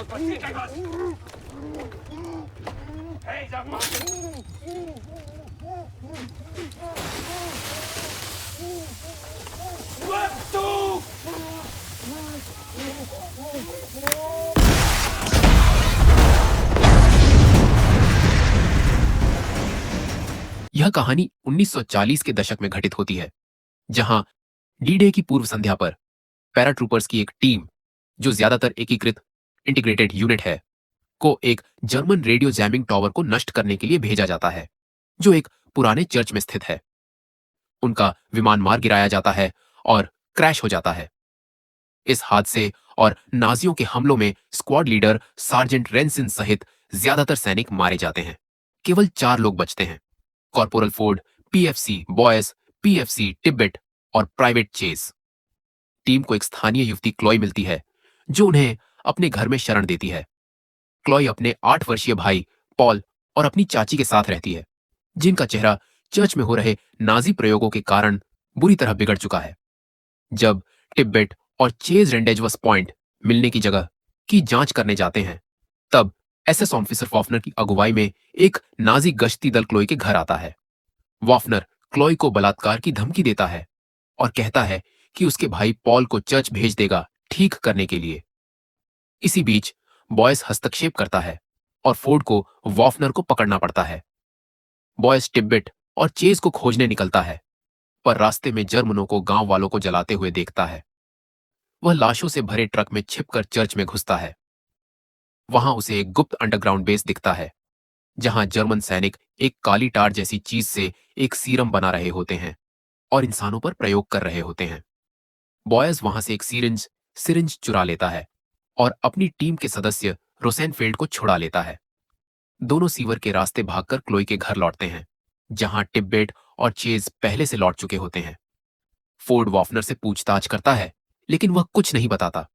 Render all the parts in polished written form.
यह कहानी 1940 के दशक में घटित होती है, जहां डी डे की पूर्व संध्या पर पैराट्रूपर्स की एक टीम, जो ज्यादातर एकीकृत इंटीग्रेटेड यूनिट है, को एक जर्मन रेडियो जैमिंग टावर को नष्ट करने के लिए भेजा जाता है, जो एक पुराने चर्च में स्थित है। उनका विमान मार गिराया जाता है और क्रैश हो जाता है। इस हादसे और नाजियों के हमलों में स्क्वाड लीडर सार्जेंट रेंसिन सहित ज्यादातर सैनिक मारे जाते हैं। केवल 4 लोग बचते हैं: corporal Ford, PFC Boyce, PFC Tibbett और प्राइवेट चेज। टीम को एक स्थानीय युवती क्लॉय मिलती है, जो उन्हें अपने घर में शरण देती है। क्लॉय अपने 8 वर्षीय भाई पॉल और अपनी चाची के साथ रहती है, जिनका चेहरा चर्च में हो रहे नाजी प्रयोगों के कारण बुरी तरह बिगड़ चुका है। जब टिब्बेट और चेज रेंडेजवस पॉइंट मिलने की जगह की जांच करने जाते हैं, तब एसएस ऑफिसर वॉफनर की अगुवाई में एक नाजी गश्ती दल क्लॉय के घर आता है। वॉफनर क्लॉय को बलात्कार की धमकी देता है और कहता है कि उसके भाई पॉल को चर्च भेज देगा ठीक करने के लिए। इसी बीच बॉयस हस्तक्षेप करता है और फोर्ड को वॉफनर को पकड़ना पड़ता है। बॉयस टिब्बेट और चेज को खोजने निकलता है, पर रास्ते में जर्मनों को गांव वालों को जलाते हुए देखता है। वह लाशों से भरे ट्रक में छिपकर चर्च में घुसता है। वहां उसे एक गुप्त अंडरग्राउंड बेस दिखता है, जहां जर्मन सैनिक एक काली टार जैसी चीज से एक सीरम बना रहे होते हैं और इंसानों पर प्रयोग कर रहे होते हैं। बॉयज वहां से एक सिरिंज चुरा लेता है और अपनी टीम के सदस्य रोसेनफेल्ड को छुड़ा लेता है। दोनों सीवर के रास्ते भागकर क्लोई के घर लौटते हैं, जहां टिब्बेट और चेज पहले से लौट चुके होते हैं। फोर्ड वॉफनर से पूछताछ करता है, लेकिन वह कुछ नहीं बताता।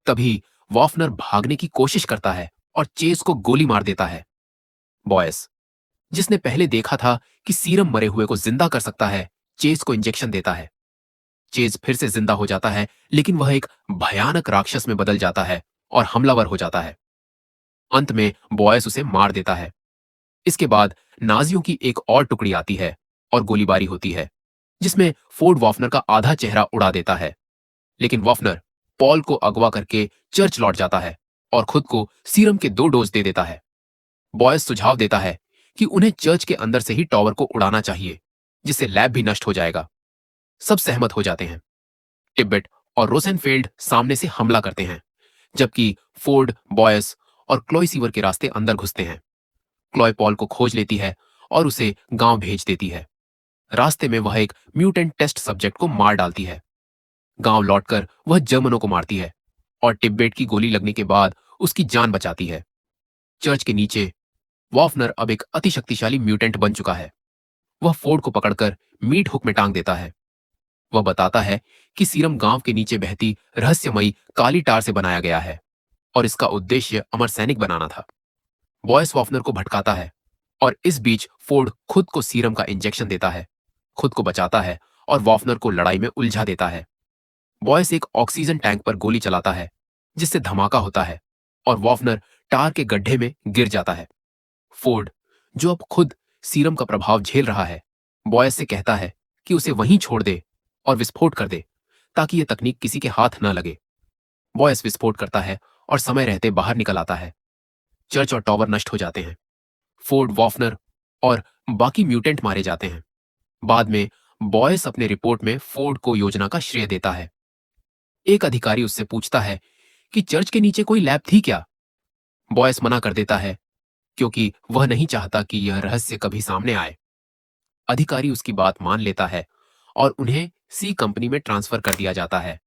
तभी वॉफनर भागने की कोशिश करता है और चेज को गोली मार देता है। बॉयस, जिसने पहले देखा था कि सीरम मरे हुए को जिंदा कर सकता है, चेज को इंजेक्शन देता है। चेज फिर से जिंदा हो जाता है, लेकिन वह एक भयानक राक्षस में बदल जाता है और हमलावर हो जाता है। अंत में बॉयस उसे मार देता है। इसके बाद नाजियों की एक और टुकड़ी आती है और गोलीबारी होती है, जिसमें फोर्ड वॉफनर का आधा चेहरा उड़ा देता है। लेकिन वॉफनर पॉल को अगवा करके चर्च लौट जाता है और खुद को सीरम के 2 डोज दे देता है। बॉयस सुझाव देता है कि उन्हें चर्च के अंदर से ही टावर को उड़ाना चाहिए, जिससे लैब भी नष्ट हो जाएगा। सब सहमत हो जाते हैं। टिब्बेट और रोसेनफेल्ड सामने से हमला करते हैं, जबकि फोर्ड, बॉयस और क्लॉय सीवर के रास्ते अंदर घुसते हैं। क्लॉय पॉल को खोज लेती है और उसे गांव भेज देती है। रास्ते में वह एक म्यूटेंट टेस्ट सब्जेक्ट को मार डालती है। गांव लौटकर वह जर्मनों को मारती है और टिब्बेट की गोली लगने के बाद उसकी जान बचाती है। चर्च के नीचे वॉफनर अब एक अतिशक्तिशाली म्यूटेंट बन चुका है। वह फोर्ड को पकड़कर मीट हुक में टांग देता है। वह बताता है कि सीरम गांव के नीचे बहती रहस्यमयी काली टार से बनाया गया है और इसका उद्देश्य अमर सैनिक बनाना था। बॉयस वॉफनर को भटकाता है और इस बीच फोर्ड खुद को सीरम का इंजेक्शन देता है, खुद को बचाता है और वॉफनर को लड़ाई में उलझा देता है। बॉयस एक ऑक्सीजन टैंक पर गोली चलाता है, जिससे धमाका होता है और वॉफनर टार के गड्ढे में गिर जाता है। फोर्ड, जो अब खुद सीरम का प्रभाव झेल रहा है, बॉयस से कहता है कि उसे वहीं छोड़ दे और विस्फोट कर दे, ताकि यह तकनीक किसी के हाथ न लगे। बॉयस विस्फोट करता है और समय रहते बाहर निकल आता है। चर्च और टावर नष्ट हो जाते हैं। फोर्ड, वॉफनर और बाकी म्यूटेंट मारे जाते हैं। बाद में बॉयस अपने रिपोर्ट में फोर्ड को योजना का श्रेय देता है। एक अधिकारी उससे पूछता है कि चर्च के नीचे कोई लैब थी क्या। बॉयस मना कर देता है, क्योंकि वह नहीं चाहता कि यह रहस्य कभी सामने आए। अधिकारी उसकी बात मान लेता है और उन्हें सी कंपनी में ट्रांसफर कर दिया जाता है।